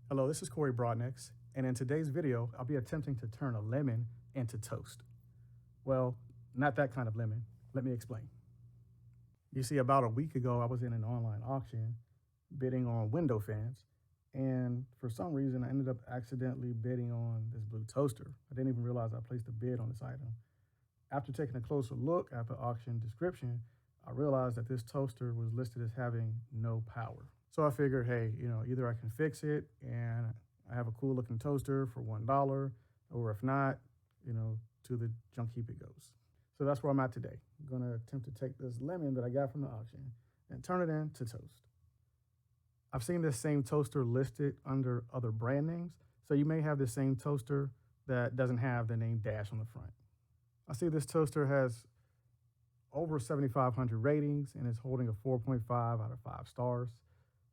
Hello, this is Corey Broadnex, and in today's video, I'll be attempting to turn a lemon into toast. Well, not that kind of lemon. Let me explain. You see, about a week ago, I was in an online auction bidding on window fans, and for some reason, I ended up accidentally bidding on this blue toaster. I didn't even realize I placed a bid on this item. After taking a closer look at the auction description, I realized that this toaster was listed as having no power. So I figured, hey, either I can fix it and I have a cool looking toaster for $1, or if not, to the junk heap it goes. So that's where I'm at today. I'm gonna attempt to take this lemon that I got from the auction and turn it into toast. I've seen this same toaster listed under other brand names. So you may have the same toaster that doesn't have the name Dash on the front. I see this toaster has over 7,500 ratings and is holding a 4.5 out of 5 stars.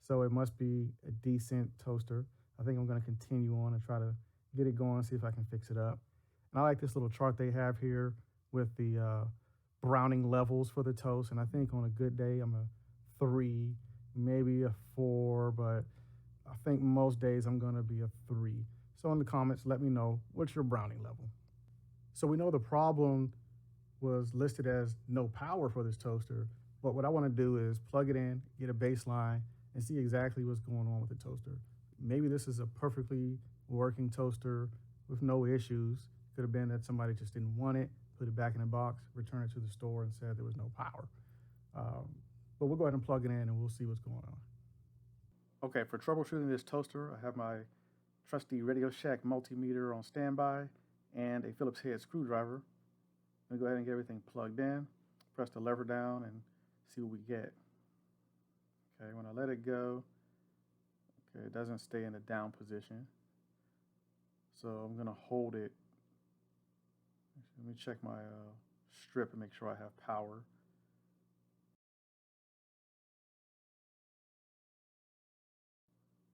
So it must be a decent toaster. I think I'm going to continue on and try to get it going, see if I can fix it up. And I like this little chart they have here with the browning levels for the toast. And I think on a good day, I'm a 3, maybe a 4, but I think most days I'm going to be a 3. So in the comments, let me know what's your browning level. So we know the problem was listed as no power for this toaster, but what I want to do is plug it in, get a baseline, and see exactly what's going on with the toaster. Maybe this is a perfectly working toaster with no issues. Could have been that somebody just didn't want it, put it back in a box, return it to the store and said there was no power. But we'll go ahead and plug it in and we'll see what's going on. Okay, for troubleshooting this toaster, I have my trusty Radio Shack multimeter on standby and a Phillips head screwdriver. I'm gonna go ahead and get everything plugged in, press the lever down and see what we get. Okay, when I let it go, okay, it doesn't stay in the down position. So I'm gonna hold it. Let me check my strip and make sure I have power.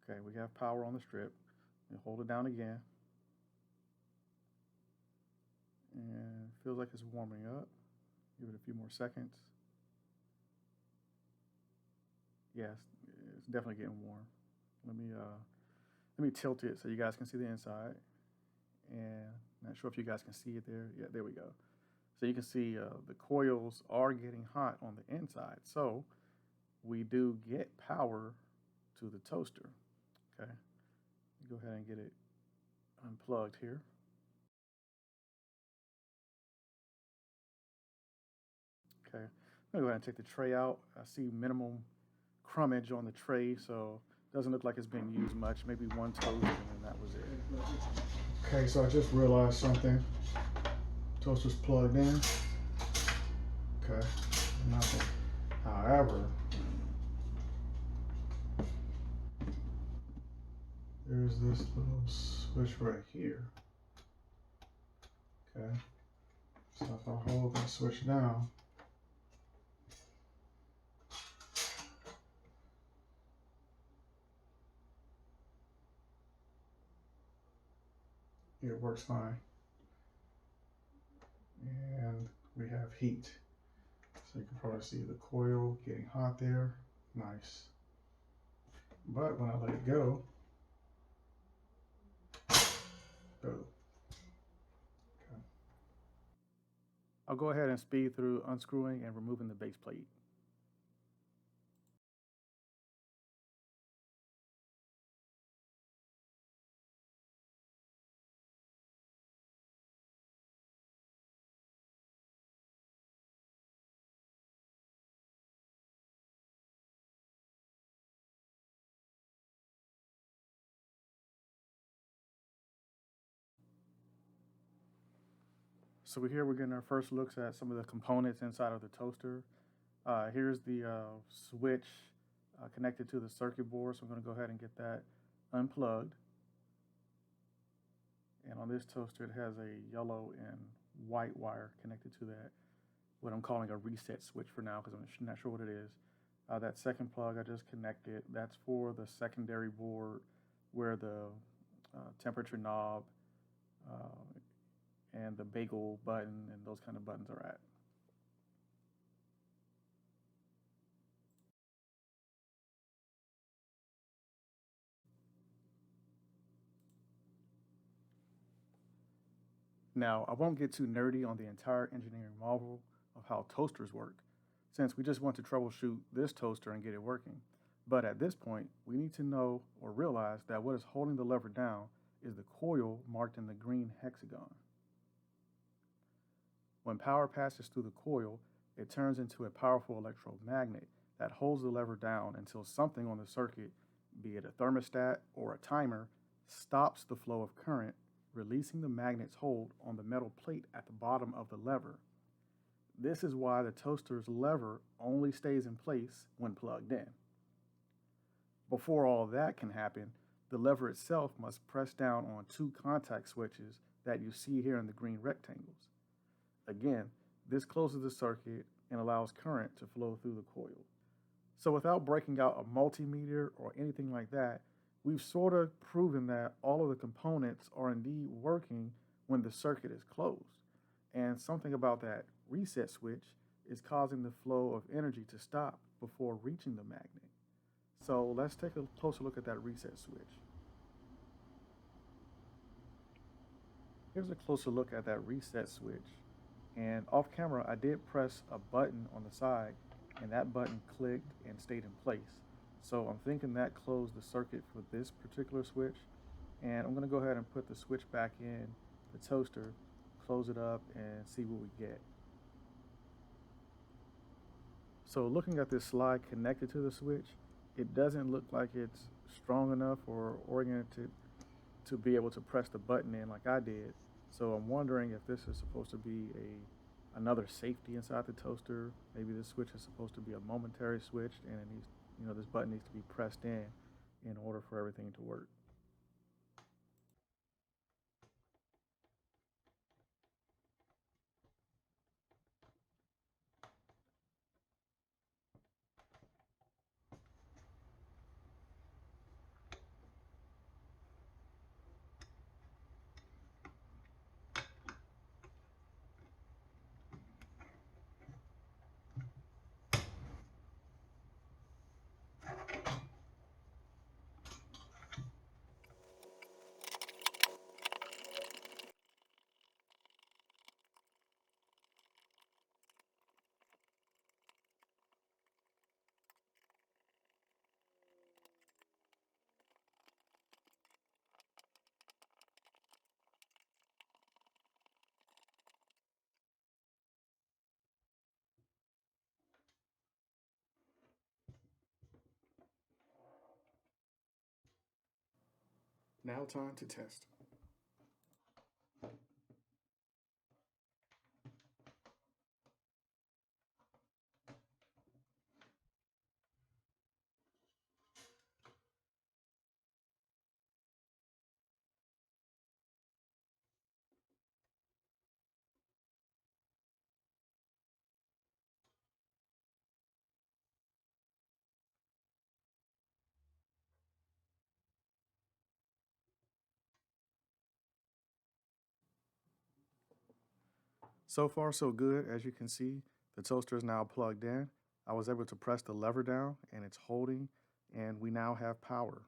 Okay, we have power on the strip. And hold it down again. And it feels like it's warming up. Give it a few more seconds. Yes, it's definitely getting warm. Let me tilt it so you guys can see the inside. And not sure if you guys can see it there. Yeah, there we go. So you can see the coils are getting hot on the inside. So we do get power to the toaster. Okay, go ahead and get it unplugged here. Okay, I'm gonna go ahead and take the tray out. I see minimum crumbage on the tray, so it doesn't look like it's been used much. Maybe one toast and then that was it. Okay, so I just realized something. Toaster's plugged in. Okay, nothing. However, there's this little switch right here. Okay, so if I hold that switch down, it works fine. And we have heat. So you can probably see the coil getting hot there. Nice. But when I let it go, okay. I'll go ahead and speed through unscrewing and removing the base plate. So here we're getting our first looks at some of the components inside of the toaster. Here's the switch connected to the circuit board. So I'm going to go ahead and get that unplugged. And on this toaster, it has a yellow and white wire connected to that, what I'm calling a reset switch for now, because I'm not sure what it is. That second plug I just connected, that's for the secondary board where the temperature knob and the bagel button and those kind of buttons are at. Now, I won't get too nerdy on the entire engineering marvel of how toasters work, since we just want to troubleshoot this toaster and get it working. But at this point, we need to know or realize that what is holding the lever down is the coil marked in the green hexagon. When power passes through the coil, it turns into a powerful electromagnet that holds the lever down until something on the circuit, be it a thermostat or a timer, stops the flow of current, releasing the magnet's hold on the metal plate at the bottom of the lever. This is why the toaster's lever only stays in place when plugged in. Before all that can happen, the lever itself must press down on two contact switches that you see here in the green rectangles. Again, this closes the circuit and allows current to flow through the coil. So without breaking out a multimeter or anything like that, we've sort of proven that all of the components are indeed working when the circuit is closed. And something about that reset switch is causing the flow of energy to stop before reaching the magnet. So let's take a closer look at that reset switch. Here's a closer look at that reset switch. And off camera, I did press a button on the side, and that button clicked and stayed in place. So I'm thinking that closed the circuit for this particular switch. And I'm gonna go ahead and put the switch back in the toaster, close it up, and see what we get. So looking at this slide connected to the switch, it doesn't look like it's strong enough or oriented to be able to press the button in like I did. So I'm wondering if this is supposed to be another safety inside the toaster. Maybe this switch is supposed to be a momentary switch, and it needs, this button needs to be pressed in order for everything to work. Now time to test. So far, so good. As you can see, the toaster is now plugged in. I was able to press the lever down and it's holding, and we now have power.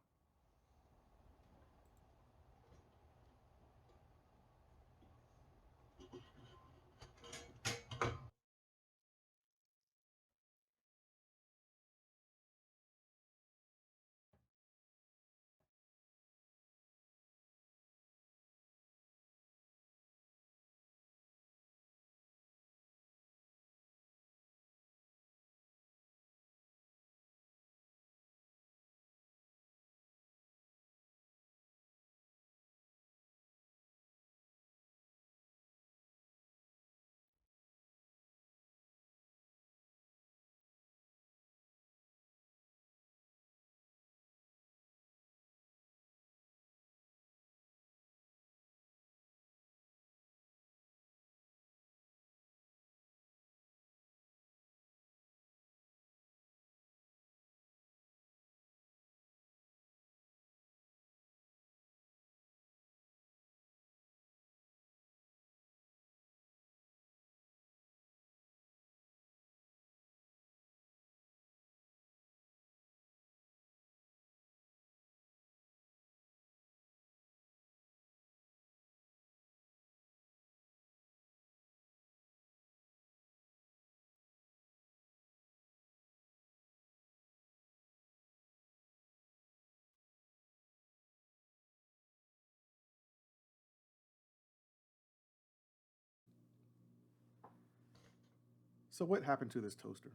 So what happened to this toaster?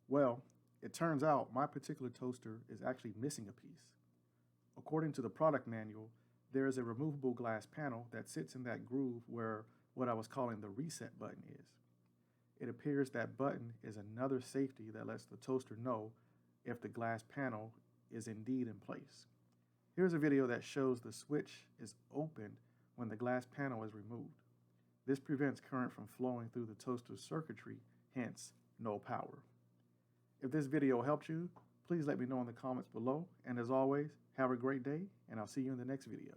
Well, it turns out my particular toaster is actually missing a piece. According to the product manual, there is a removable glass panel that sits in that groove where what I was calling the reset button is. It appears that button is another safety that lets the toaster know if the glass panel is indeed in place. Here's a video that shows the switch is opened when the glass panel is removed. This prevents current from flowing through the toaster's circuitry, hence no power. If this video helped you, please let me know in the comments below. And as always, have a great day, and I'll see you in the next video.